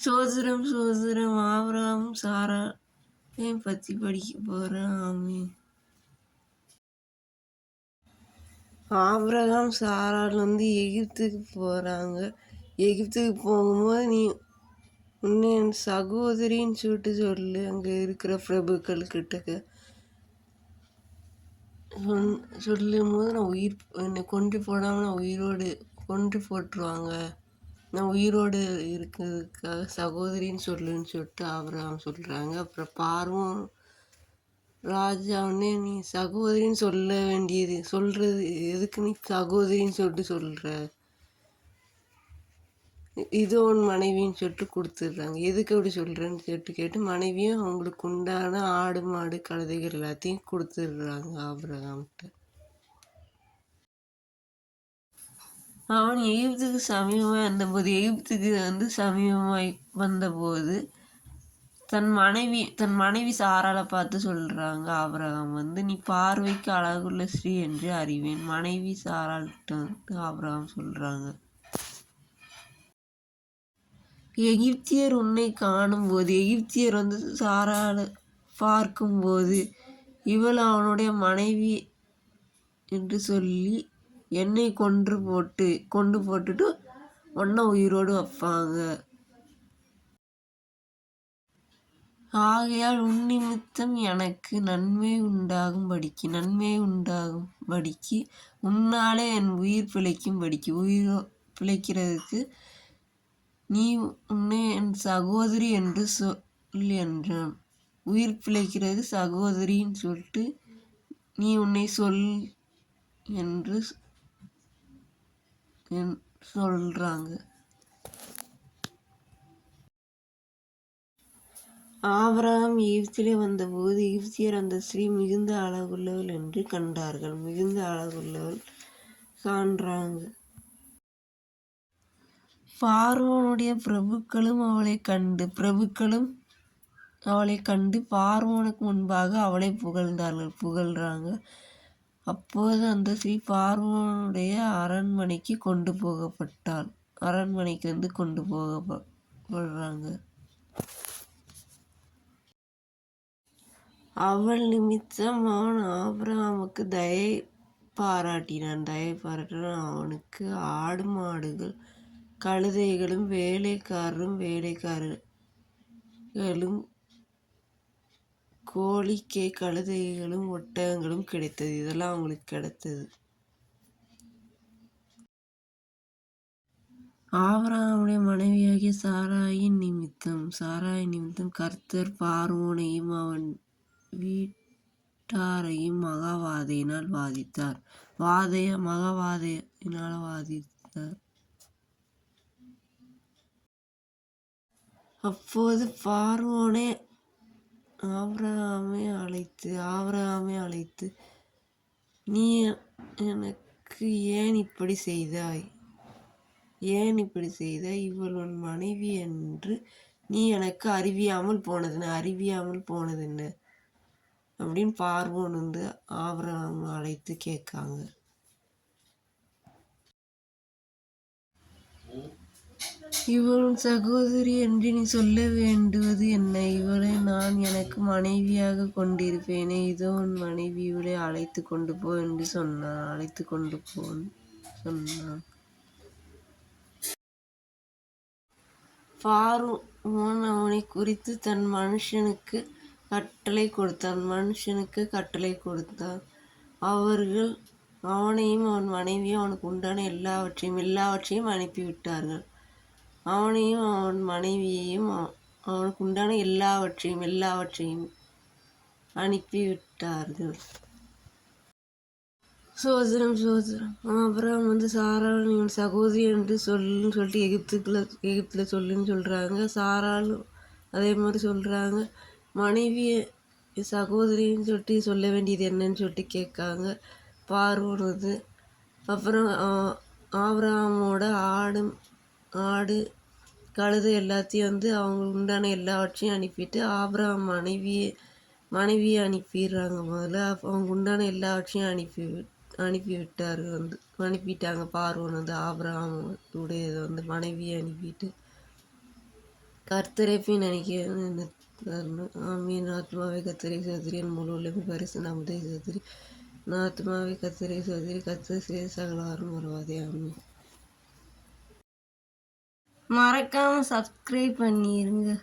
சோதரம் சோதரம் ஆபிரகாம் சாராளையும் பற்றி படிக்க போகிறேன். ஆமீன். ஆபிரகாம் சாராள் எகிப்துக்கு போகிறாங்க. எகிப்துக்கு போகும்போது நீ உன்னை என் சகோதரின்னு சொல்லிட்டு சொல்லு. அங்கே இருக்கிற பிரபுக்கள் கிட்டக்க சொல்லும் போது நான் என்னை கொண்டு போடாமல் நான் உயிரோடு கொண்டு போட்டுருவாங்க. நான் உயிரோடு இருக்கிறதுக்காக சகோதரின்னு சொல்லுன்னு சொல்லிட்டு ஆபிரகாம் சொல்கிறாங்க. அப்புறம் பார்வோன் ராஜாவுன்னே நீ சகோதரின்னு சொல்ல வேண்டியது சொல்கிறது எதுக்கு நீ சகோதரின்னு சொல்லிட்டு சொல்கிற, இது உன் மனைவின்னு சொல்லிட்டு கொடுத்துட்றாங்க. எதுக்கு அப்படி சொல்கிறேன்னு கேட்டு மனைவியும் அவங்களுக்கு உண்டான ஆடு மாடு கழுதைகள் எல்லாத்தையும் கொடுத்துடுறாங்க ஆபிரகாம்கிட்ட. அவன் எகிப்துக்கு சமீபமாக இருந்தபோது எகிப்துக்கு சமீபமாய் வந்தபோது தன் மனைவி சாராளை பார்த்து சொல்கிறாங்க ஆபிரகாம் நீ பார்வைக்கு அழகுள்ள ஸ்ரீ என்று அறிவேன். மனைவி சாராள்கிட்ட ஆபிரகாம் சொல்கிறாங்க, எகிப்தியர் உன்னை காணும்போது எகிப்தியர் சாராளை பார்க்கும்போது இவள் அவனுடைய மனைவி என்று சொல்லி என்னை கொண்டு போட்டுட்டு ஒன்றை உயிரோடு வைப்பாங்க. ஆகையால் உன் நிமித்தம் எனக்கு நன்மை உண்டாகும்படிக்கு உன்னாலே என் உயிர் பிழைக்கிறதுக்கு நீ உன்னை என் சகோதரி என்று சொல் என்றான். உயிர் பிழைக்கிறது சகோதரின்னு சொல்லிட்டு நீ உன்னை சொல் என்று சொல்றாங்க. ஆபிரகாம் எகிப்திலே வந்தபோது எகிப்தியர் அந்த ஸ்திரீ மிகுந்த அழகுள்ளவள் என்று கண்டார்கள். மிகுந்த அழகுள்ளவள் காண்றாங்க. பார்வோனுடைய பிரபுக்களும் அவளை கண்டு பார்வோனுக்கு முன்பாக அவளை புகழ்றாங்க. அப்போது அந்த ஸ்திரீ பார்வோனுடைய அரண்மனைக்கு கொண்டு போகப்பட்டாள். அரண்மனைக்கு கொண்டு போகப்படுறாங்க. அவள் நிமித்தம் அவன் ஆபிரகாமுக்கு தயை பாராட்டினான். அவனுக்கு ஆடு மாடுகள் கழுதைகளும் வேலைக்காரர்களும் கோழிக்கை கழுதைகளும் ஒட்டகங்களும் கிடைத்தது. இதெல்லாம் அவங்களுக்கு கிடைத்தது. ஆபிரகாமுடைய மனைவியாகிய சாராயின் நிமித்தம் கர்த்தர் பார்வோனையும் அவன் வீட்டாரையும் மகாவாதையினால் வாதித்தார். அப்போது பார்வோனே ஆபிரகாமை அழைத்து நீ எனக்கு ஏன் இப்படி செய்தாய்? இவள் உன் மனைவி என்று நீ எனக்கு அறிவியாமல் போனதுன்னு அப்படின்னு பார்வோன் ஆபிரகாம் அழைத்து கேட்காங்க. இவள் சகோதரி என்று நீ சொல்ல வேண்டுவது என்ன? இவளை நான் எனக்கு மனைவியாக கொண்டிருப்பேனே. இதோ உன் மனைவி, இவளை அழைத்து கொண்டு போ என்று சொன்னான். பார்வோன் அவனை குறித்து தன் மனுஷனுக்கு கட்டளை கொடுத்தான். அவர்கள் அவனையும் அவன் மனைவியும் அவனுக்கு உண்டான எல்லாவற்றையும் அனுப்பிவிட்டார்கள். அவனையும் அவன் மனைவியையும் அவனுக்கு உண்டான எல்லாவற்றையும் அனுப்பிவிட்டார்கள். சோதரம் ஆபிரகாம் சாராள் இவன் சகோதரி என்று சொல்லிட்டு எகிப்துல சொல்லுன்னு சொல்கிறாங்க. சாராள் அதே மாதிரி சொல்கிறாங்க. மனைவியை சகோதரின்னு சொல்லிட்டு சொல்ல வேண்டியது என்னன்னு சொல்லிட்டு கேட்காங்க பார்வோன். அப்புறம் ஆபிரகாமோட ஆடு கழுதை எல்லாத்தையும் அவங்களுக்கு உண்டான எல்லாவற்றையும் அனுப்பிட்டு ஆபிரகாம் மனைவியை அனுப்பிடுறாங்க. முதல்ல அவங்க உண்டான எல்லாவற்றையும் அனுப்பிட்டாங்க. பார்வோன் ஆபிரகாமுடையதை மனைவியை அனுப்பிட்டு கர்த்தரை போய் நினைக்கிறேன்னு என்ன தரணும். ஆமீன். ஆத்மாவை கர்த்தரை சோதரி, என் முழு உள்ளமே பரிசு நாமத்தை சோதரி. நான் ஆத்மாவை கர்த்தரை சோதரி, கர்த்தர் செய்த சகலாரும் வருவாதே. ஆமீன். மறக்காம சப்ஸ்கிரைப் பண்ணிருங்க.